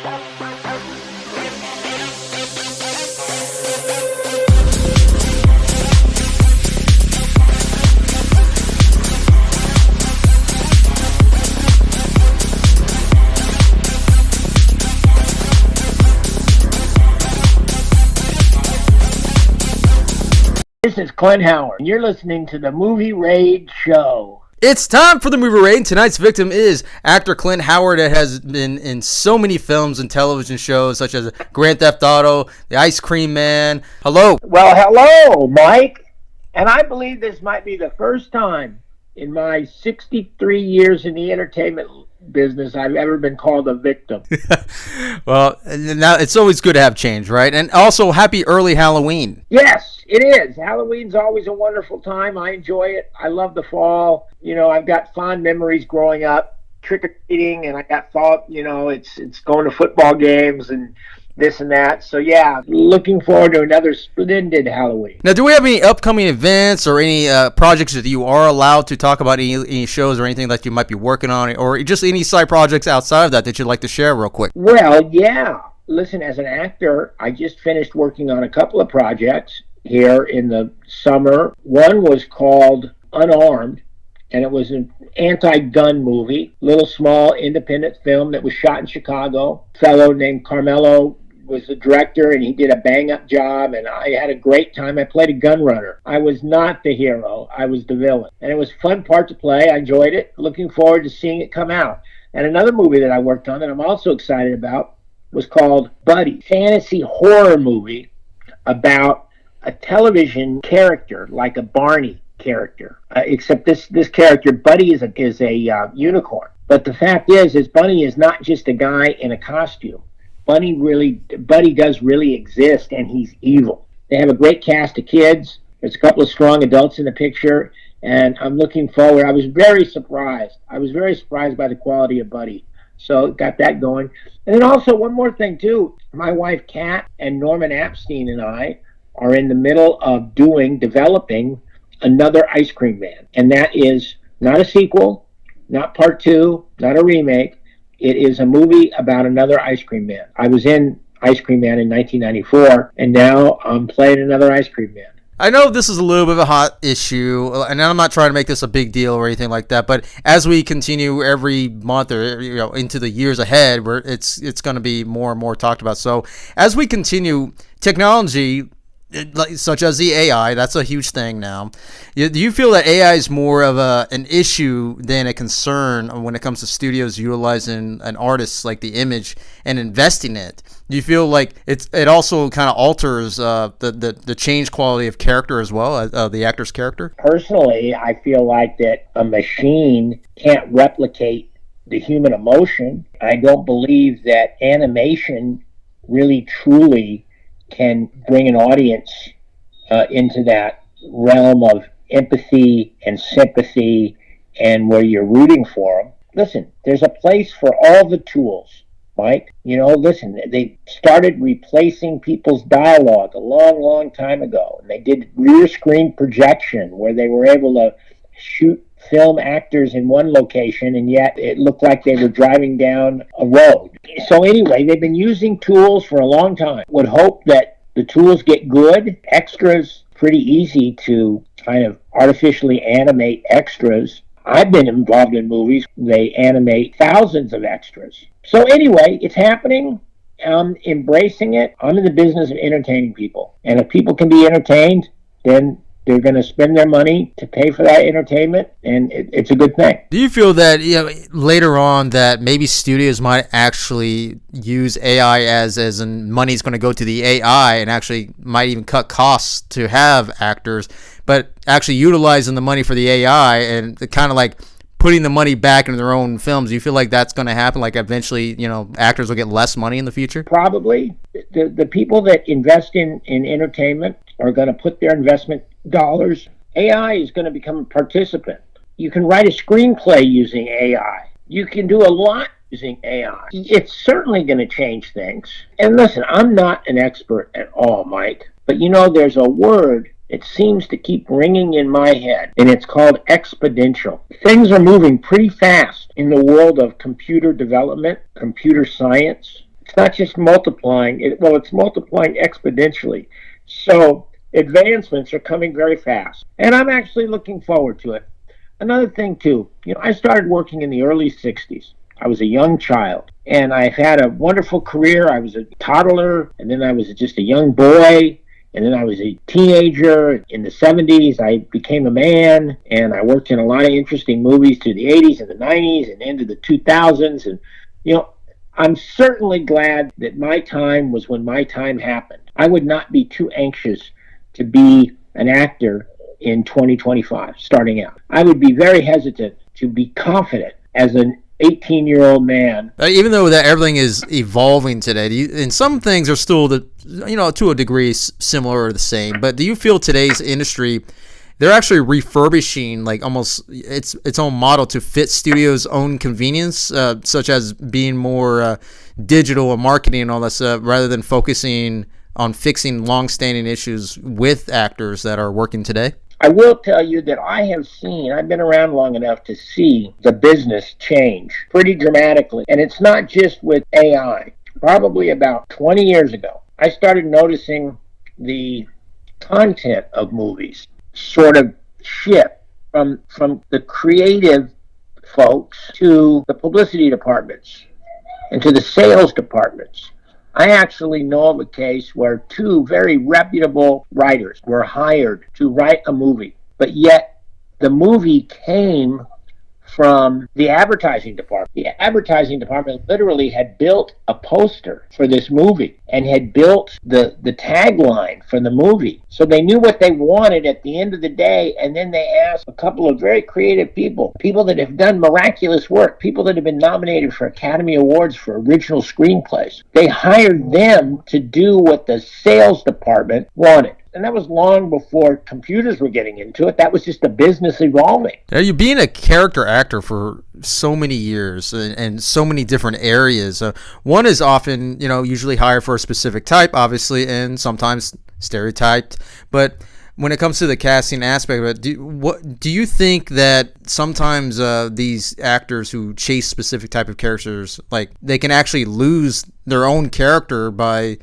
This is Clint Howard, and you're listening to the Movie Raid Show. It's time for the Movie Raid. Tonight's victim is actor Clint Howard, that has been in so many films and television shows such as Grand Theft Auto, The Ice Cream Man. Hello. Well, hello, Mike. And I believe this might be the first time in my 63 years in the entertainment business I've ever been called a victim. Well, now it's always good to have change, right? And also, happy early Halloween. Yes, it is. Halloween's always a wonderful time. I enjoy it. I love the fall. You know, I've got fond memories growing up, trick-or-treating, and I got thought, you know, it's going to football games and this and that. So, yeah, looking forward to another splendid Halloween. Now, do we have any upcoming events or any projects that you are allowed to talk about, any shows or anything that you might be working on, or just any side projects outside of that you'd like to share real quick? Well, yeah. Listen, as an actor, I just finished working on a couple of projects here in the summer. One was called Unarmed, and it was an anti-gun movie, little small independent film that was shot in Chicago. A fellow named Carmelo was the director, and he did a bang-up job, and I had a great time. I played a gun runner. I was not the hero. I was the villain. And it was a fun part to play. I enjoyed it. Looking forward to seeing it come out. And another movie that I worked on that I'm also excited about was called Buddy, fantasy horror movie about a television character like a Barney character, except this character, Buddy, is a unicorn. But the fact is Bunny is not just a guy in a costume. Buddy does really exist, and he's evil. They have a great cast of kids. There's a couple of strong adults in the picture, and I'm looking forward. I was very surprised. I was very surprised by the quality of Buddy. So got that going. And then also one more thing, too. My wife, Kat, and Norman Apstein and I are in the middle of developing another Ice Cream Man. And that is not a sequel, not part two, not a remake. It is a movie about another Ice Cream Man. I was in Ice Cream Man in 1994, and now I'm playing another Ice Cream Man. I know this is a little bit of a hot issue, and I'm not trying to make this a big deal or anything like that, but as we continue every month or into the years ahead, where it's going to be more and more talked about. So as we continue, technology such as the AI, that's a huge thing now. Do you feel that AI is more of an issue than a concern when it comes to studios utilizing an artist like the image and investing it? Do you feel like it also kind of alters the change quality of character as well, the actor's character? Personally, I feel like that a machine can't replicate the human emotion. I don't believe that animation really truly can bring an audience into that realm of empathy and sympathy and where you're rooting for them. Listen, there's a place for all the tools, Mike. You know, listen, they started replacing people's dialogue a long, long time ago. And they did rear screen projection where they were able to shoot film actors in one location, and yet it looked like they were driving down a road. So anyway, they've been using tools for a long time. Would hope that the tools get good. Extras, pretty easy to kind of artificially animate extras. I've been involved in movies. They animate thousands of extras. So anyway, it's happening. I'm embracing it. I'm in the business of entertaining people. And if people can be entertained, then they're going to spend their money to pay for that entertainment, and it's a good thing. Do you feel that later on that maybe studios might actually use AI as in money's going to go to the AI and actually might even cut costs to have actors, but actually utilizing the money for the AI and kind of like putting the money back into their own films? Do you feel like that's going to happen? Like eventually, actors will get less money in the future? Probably. The people that invest in entertainment are going to put their investment dollars. AI is going to become a participant. You can write a screenplay using AI. You can do a lot using AI. It's certainly going to change things. And listen, I'm not an expert at all, Mike, but there's a word that seems to keep ringing in my head, and it's called exponential. Things are moving pretty fast in the world of computer development, computer science. not just multiplying, it's multiplying exponentially. So advancements are coming very fast. And I'm actually looking forward to it. Another thing, too, I started working in the early 60s. I was a young child, and I've had a wonderful career. I was a toddler, and then I was just a young boy, and then I was a teenager. In the 70s, I became a man, and I worked in a lot of interesting movies through the 80s and the 90s and into the 2000s. And, I'm certainly glad that my time was when my time happened. I would not be too anxious to be an actor in 2025, starting out. I would be very hesitant to be confident as an 18-year-old man. Even though that everything is evolving today, and some things are still, to a degree similar or the same, but do you feel today's industry, they're actually refurbishing like almost its own model to fit studios' own convenience, such as being more digital and marketing and all that stuff, rather than focusing on fixing long-standing issues with actors that are working today? I will tell you that I've been around long enough to see the business change pretty dramatically. And it's not just with AI. Probably about 20 years ago, I started noticing the content of movies sort of shift from the creative folks to the publicity departments and to the sales departments. I actually know of a case where two very reputable writers were hired to write a movie, but yet the movie came from the advertising department. The advertising department literally had built a poster for this movie and had built the tagline for the movie. So they knew what they wanted at the end of the day, and then they asked a couple of very creative people that have done miraculous work, people that have been nominated for Academy Awards for original screenplays. They hired them to do what the sales department wanted. And that was long before computers were getting into it. That was just the business evolving. Now, you being a character actor for so many years and so many different areas. One is often, usually hired for a specific type, obviously, and sometimes stereotyped. But when it comes to the casting aspect of it, do you think that sometimes these actors who chase specific type of characters, like they can actually lose their own character by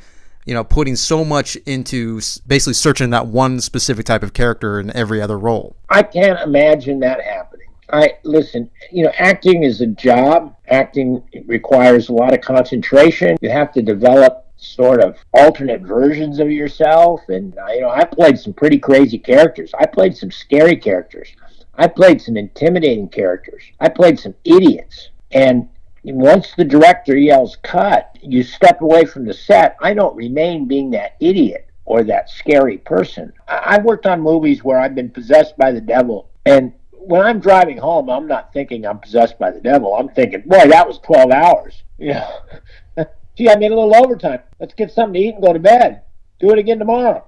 putting so much into basically searching that one specific type of character in every other role? I can't imagine that happening. Listen, acting is a job. Acting requires a lot of concentration. You have to develop sort of alternate versions of yourself. And, I played some pretty crazy characters. I played some scary characters. I played some intimidating characters. I played some idiots. And once the director yells cut, you step away from the set. I don't remain being that idiot or that scary person. I've worked on movies where I've been possessed by the devil, and when I'm driving home, I'm not thinking I'm possessed by the devil. I'm thinking, boy, that was 12 hours. Gee, I made a little overtime. Let's get something to eat and go to bed. Do it again tomorrow.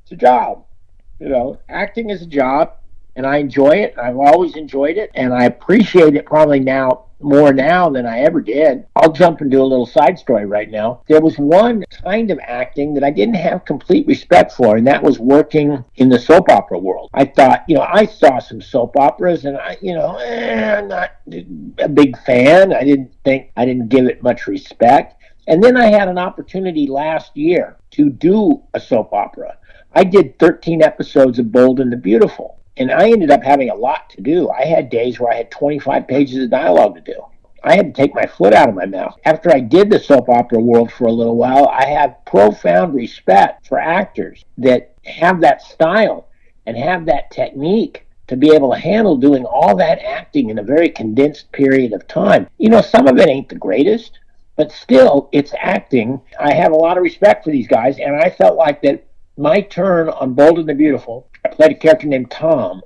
It's a job. Acting is a job, and I enjoy it. I've always enjoyed it, and I appreciate it probably more now than I ever did. I'll jump and do a little side story right now. There was one kind of acting that I didn't have complete respect for, and that was working in the soap opera world. I thought, I saw some soap operas, and I'm not a big fan. I didn't give it much respect. And then I had an opportunity last year to do a soap opera. I did 13 episodes of Bold and the Beautiful. And I ended up having a lot to do. I had days where I had 25 pages of dialogue to do. I had to take my foot out of my mouth. After I did the soap opera world for a little while, I have profound respect for actors that have that style and have that technique to be able to handle doing all that acting in a very condensed period of time. Some of it ain't the greatest, but still, it's acting. I have a lot of respect for these guys, and I felt like that my turn on Bold and the Beautiful, I played a character named Tom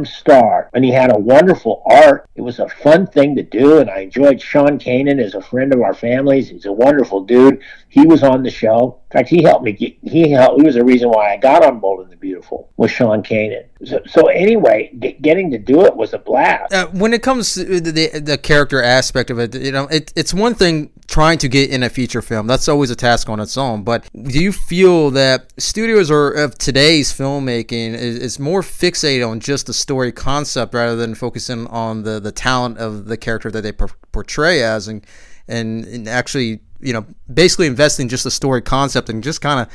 Starr, and he had a wonderful art. It was a fun thing to do, and I enjoyed Sean Kanan as a friend of our family's. He's a wonderful dude. He was on the show. In fact, he was the reason why I got on Bold and the Beautiful, was Sean Kanan. So anyway, getting to do it was a blast. When it comes to the character aspect of it, it's one thing trying to get in a feature film. That's always a task on its own. But do you feel that studios of today's filmmaking is more fixated on just the story concept rather than focusing on the talent of the character that they portray as, and actually basically investing just the story concept and just kind of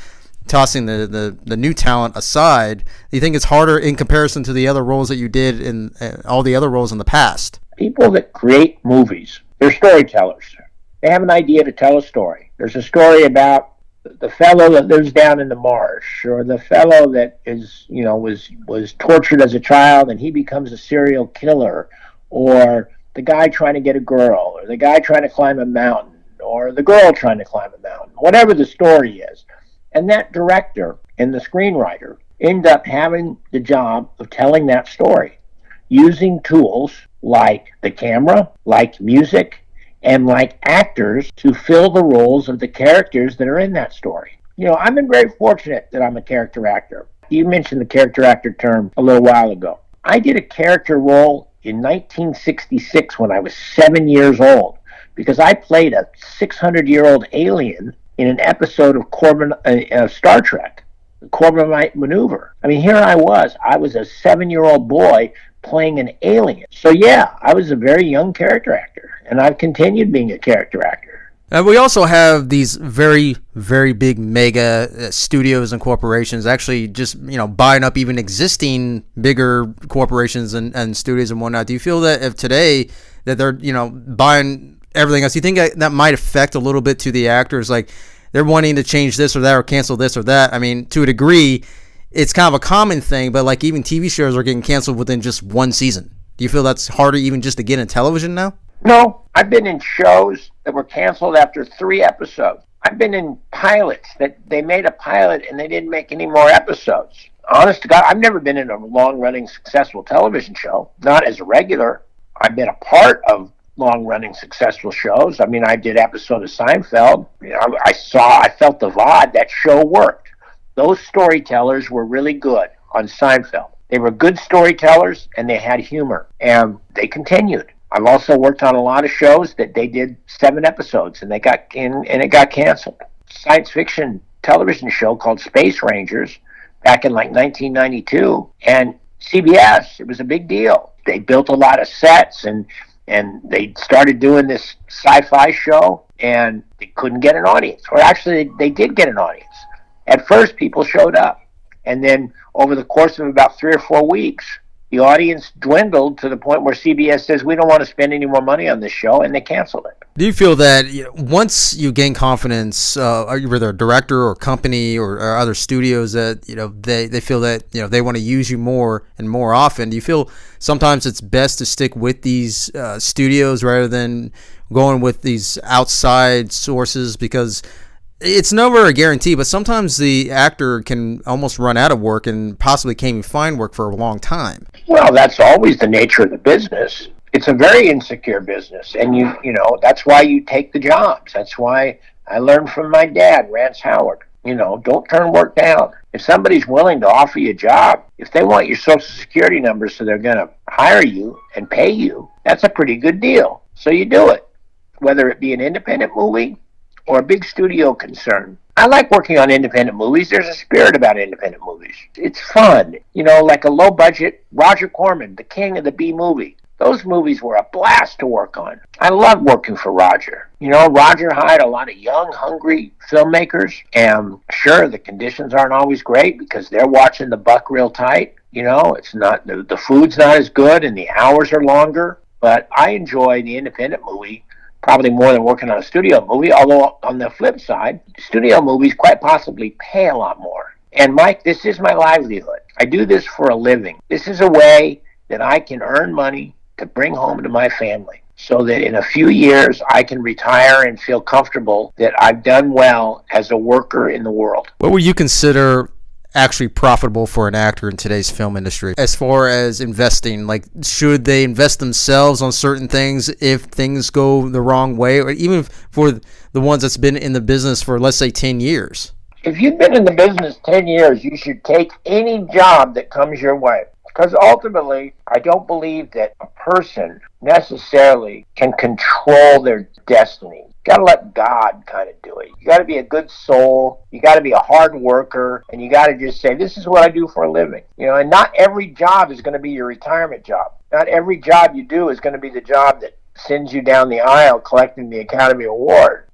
tossing the new talent aside, do you think it's harder in comparison to the other roles that you did in all the other roles in the past? People that create movies, they're storytellers. They have an idea to tell a story. There's a story about the fellow that lives down in the marsh, or the fellow that was tortured as a child and he becomes a serial killer, or the guy trying to get a girl, or the guy trying to climb a mountain, or the girl trying to climb a mountain, whatever the story is. And that director and the screenwriter end up having the job of telling that story using tools like the camera, like music, and like actors to fill the roles of the characters that are in that story. I've been very fortunate that I'm a character actor. You mentioned the character actor term a little while ago. I did a character role in 1966 when I was 7 years old because I played a 600-year-old alien in an episode of Star Trek, the Corbomite Maneuver. I mean, here I was a 7-year-old boy playing an alien. So yeah, I was a very young character actor, and I've continued being a character actor. And we also have these very, very big mega studios and corporations actually just, buying up even existing bigger corporations and studios and whatnot. Do you feel that if today that they're, buying everything else, do you think that might affect a little bit to the actors? Like, they're wanting to change this or that or cancel this or that. I mean, to a degree, it's kind of a common thing, but like even TV shows are getting canceled within just one season. Do you feel that's harder even just to get in television now? No, I've been in shows that were canceled after 3 episodes. I've been in pilots that they made a pilot and they didn't make any more episodes. Honest to God, I've never been in a long-running successful television show, not as a regular. I've been a part of long-running successful shows. I mean, I did episodes of Seinfeld. I felt the VOD. That show worked. Those storytellers were really good on Seinfeld. They were good storytellers, and they had humor, and they continued. I've also worked on a lot of shows that they did 7 episodes, and it got canceled. Science fiction television show called Space Rangers back in like 1992, and CBS. It was a big deal. They built a lot of sets, and they started doing this sci-fi show, and they couldn't get an audience. Or actually, they did get an audience. At first, people showed up. And then over the course of about 3 or 4 weeks, the audience dwindled to the point where CBS says, we don't want to spend any more money on this show, and they canceled it. Do you feel that once you gain confidence, whether a director or company or other studios, that they feel that they want to use you more and more often? Do you feel sometimes it's best to stick with these studios rather than going with these outside sources? Because it's never a guarantee, but sometimes the actor can almost run out of work and possibly can't even find work for a long time. Well, that's always the nature of the business. It's a very insecure business, and that's why you take the jobs. That's why I learned from my dad, Rance Howard. Don't turn work down. If somebody's willing to offer you a job, if they want your Social Security number so they're going to hire you and pay you, that's a pretty good deal. So you do it, whether it be an independent movie or a big studio concern. I like working on independent movies. There's a spirit about independent movies. It's fun. Like a low-budget Roger Corman, the king of the B-movie. Those movies were a blast to work on. I love working for Roger. Roger hired a lot of young, hungry filmmakers. And sure, the conditions aren't always great because they're watching the buck real tight. It's not, the food's not as good and the hours are longer. But I enjoy the independent movie probably more than working on a studio movie, although on the flip side, studio movies quite possibly pay a lot more. And Mike, this is my livelihood. I do this for a living. This is a way that I can earn money to bring home to my family so that in a few years I can retire and feel comfortable that I've done well as a worker in the world. What would you consider actually profitable for an actor in today's film industry as far as investing? Like, should they invest themselves on certain things if things go the wrong way, or even for the ones that's been in the business for, let's say, 10 years? If you've been in the business 10 years, you should take any job that comes your way. Because ultimately, I don't believe that a person necessarily can control their destiny. You got to let God kind of do it. You got to be a good soul. You got to be a hard worker. And you got to just say, this is what I do for a living. And not every job is going to be your retirement job. Not every job you do is going to be the job that sends you down the aisle collecting the Academy Award.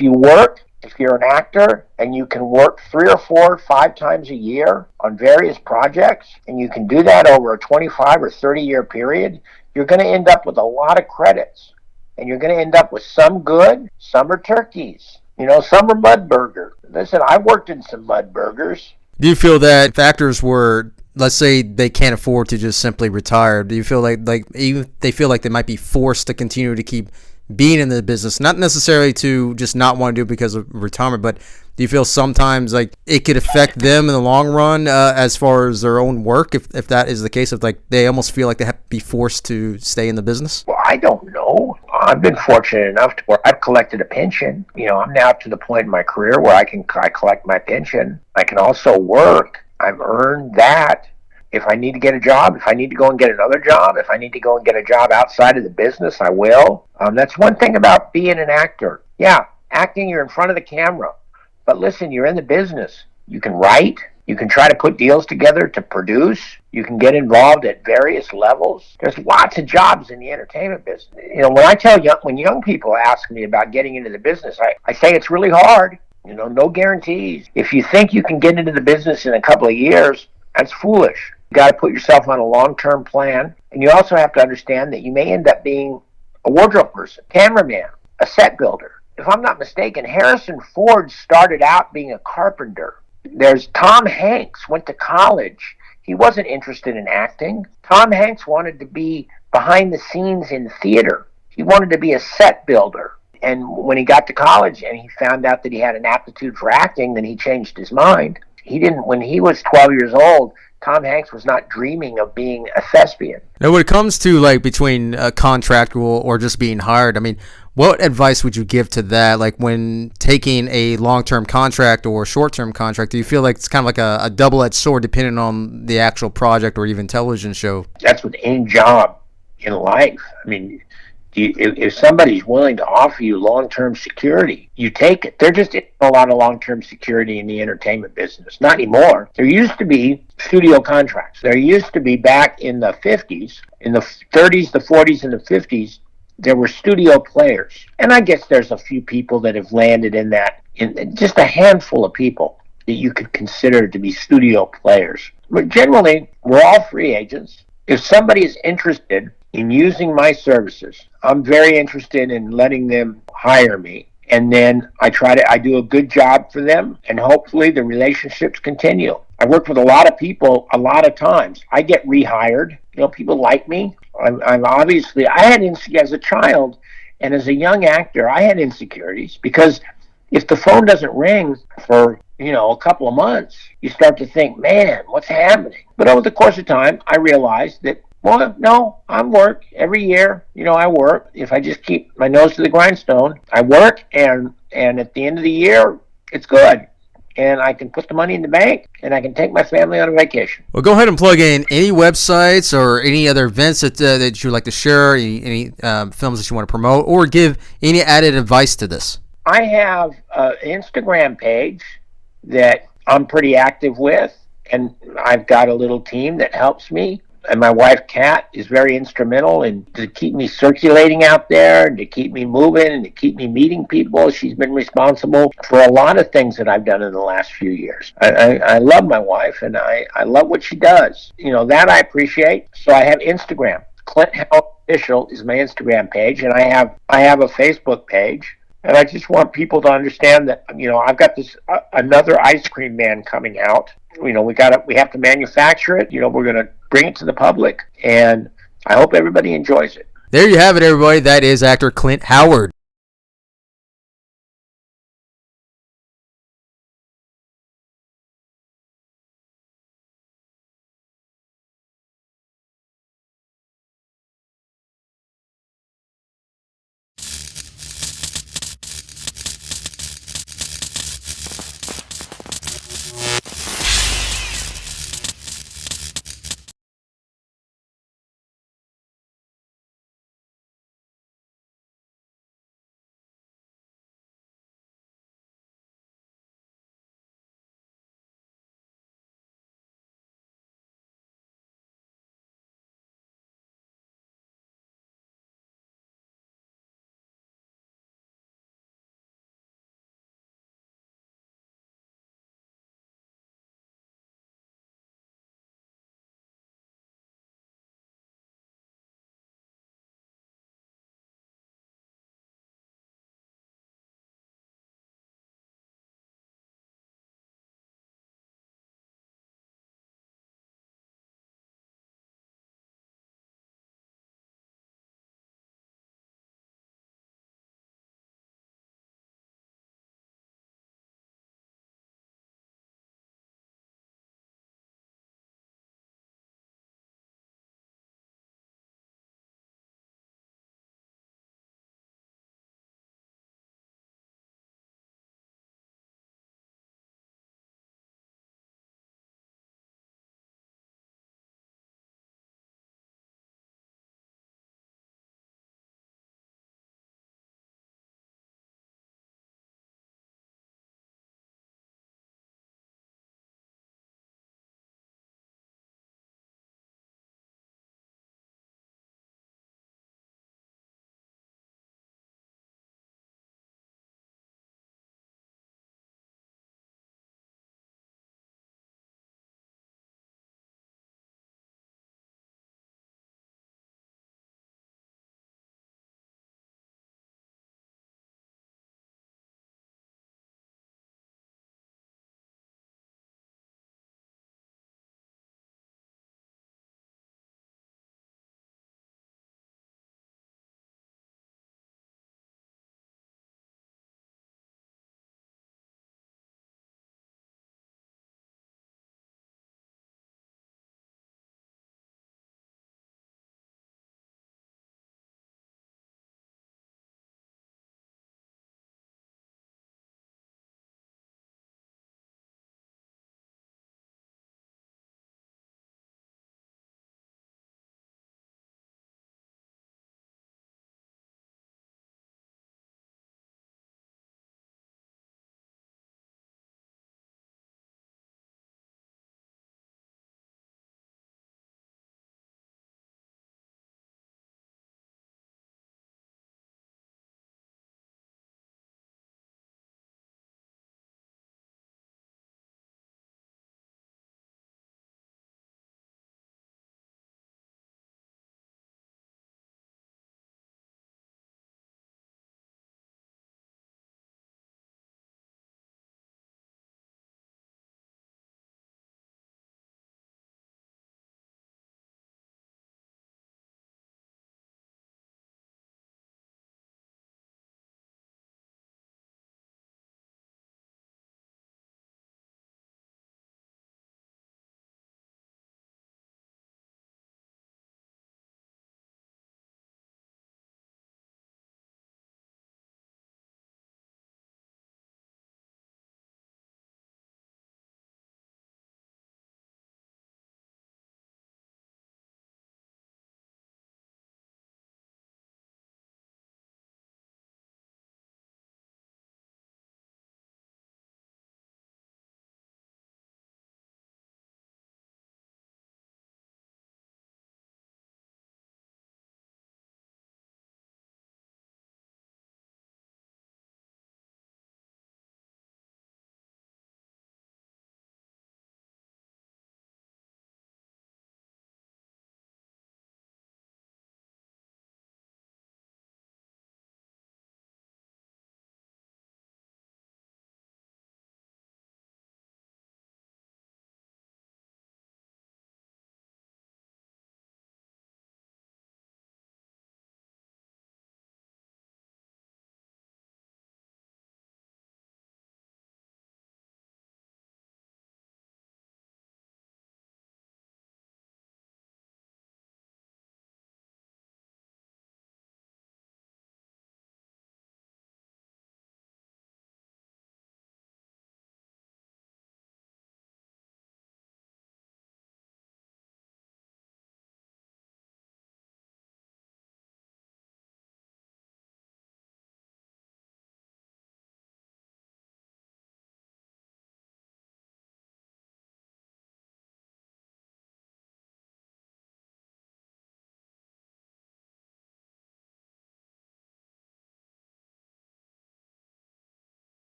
If you're an actor and you can work 3 or 4 or 5 times a year on various projects, and you can do that over a 25 or 30-year period, you're going to end up with a lot of credits. And you're going to end up with some good, some are turkeys. Some are mud burger. Listen, I worked in some mud burgers. Do you feel that if actors were, let's say they can't afford to just simply retire, do you feel like even they feel like they might be forced to continue to keep being in the business, not necessarily to just not want to do it because of retirement, but do you feel sometimes like it could affect them in the long run as far as their own work, if that is the case, if like they almost feel like they have to be forced to stay in the business? Well, I don't know. I've been fortunate enough to where I've collected a pension. I'm now to the point in my career where I collect my pension. I can also work. I've earned that. If I need to get a job, if I need to go and get another job, if I need to go and get a job outside of the business, I will. That's one thing about being an actor. Yeah, acting, you're in front of the camera. But listen, you're in the business. You can write. You can try to put deals together to produce. You can get involved at various levels. There's lots of jobs in the entertainment business. When young people ask me about getting into the business, I say it's really hard. No guarantees. If you think you can get into the business in a couple of years, that's foolish. You got to put yourself on a long-term plan. And you also have to understand that you may end up being a wardrobe person, cameraman, a set builder. If I'm not mistaken, Harrison Ford started out being a carpenter. There's Tom Hanks, went to college. He wasn't interested in acting. Tom Hanks wanted to be behind the scenes in theater. He wanted to be a set builder. And when he got to college and he found out that he had an aptitude for acting, then he changed his mind. When he was 12 years old, Tom Hanks was not dreaming of being a thespian. Now, when it comes to like between contractual or just being hired, I mean, what advice would you give to that? Like when taking a long-term contract or short-term contract, do you feel like it's kind of like a double-edged sword depending on the actual project or even television show? That's with any job in life. I mean, if somebody's willing to offer you long-term security, you take it. There just isn't a lot of long-term security in the entertainment business. Not anymore. There used to be studio contracts. There used to be back in the 50s, in the 30s, the 40s, and the 50s, there were studio players. And I guess there's a few people that have landed in that, just a handful of people that you could consider to be studio players. But generally, we're all free agents. If somebody is interested in using my services, I'm very interested in letting them hire me. And then I do a good job for them, and hopefully the relationships continue. I worked with a lot of people a lot of times. I get rehired. People like me. I'm obviously, as a child and as a young actor, I had insecurities because if the phone doesn't ring for, a couple of months, you start to think, man, what's happening? But over the course of time, I realized that, well, no, I work every year. I work. If I just keep my nose to the grindstone, I work, and at the end of the year, it's good. And I can put the money in the bank, and I can take my family on a vacation. Well, go ahead and plug in any websites or any other events that you'd like to share, any films that you want to promote, or give any added advice to this. I have an Instagram page that I'm pretty active with, and I've got a little team that helps me. And my wife, Kat, is very instrumental in to keep me circulating out there and to keep me moving and to keep me meeting people. She's been responsible for a lot of things that I've done in the last few years. I love my wife, and I love what she does. That I appreciate. So I have Instagram. Clint Official is my Instagram page, and I have a Facebook page. And I just want people to understand that, I've got this another ice cream man coming out. We have to manufacture it. We're going to bring it to the public, and I hope everybody enjoys it. There you have it, everybody. That is actor Clint Howard.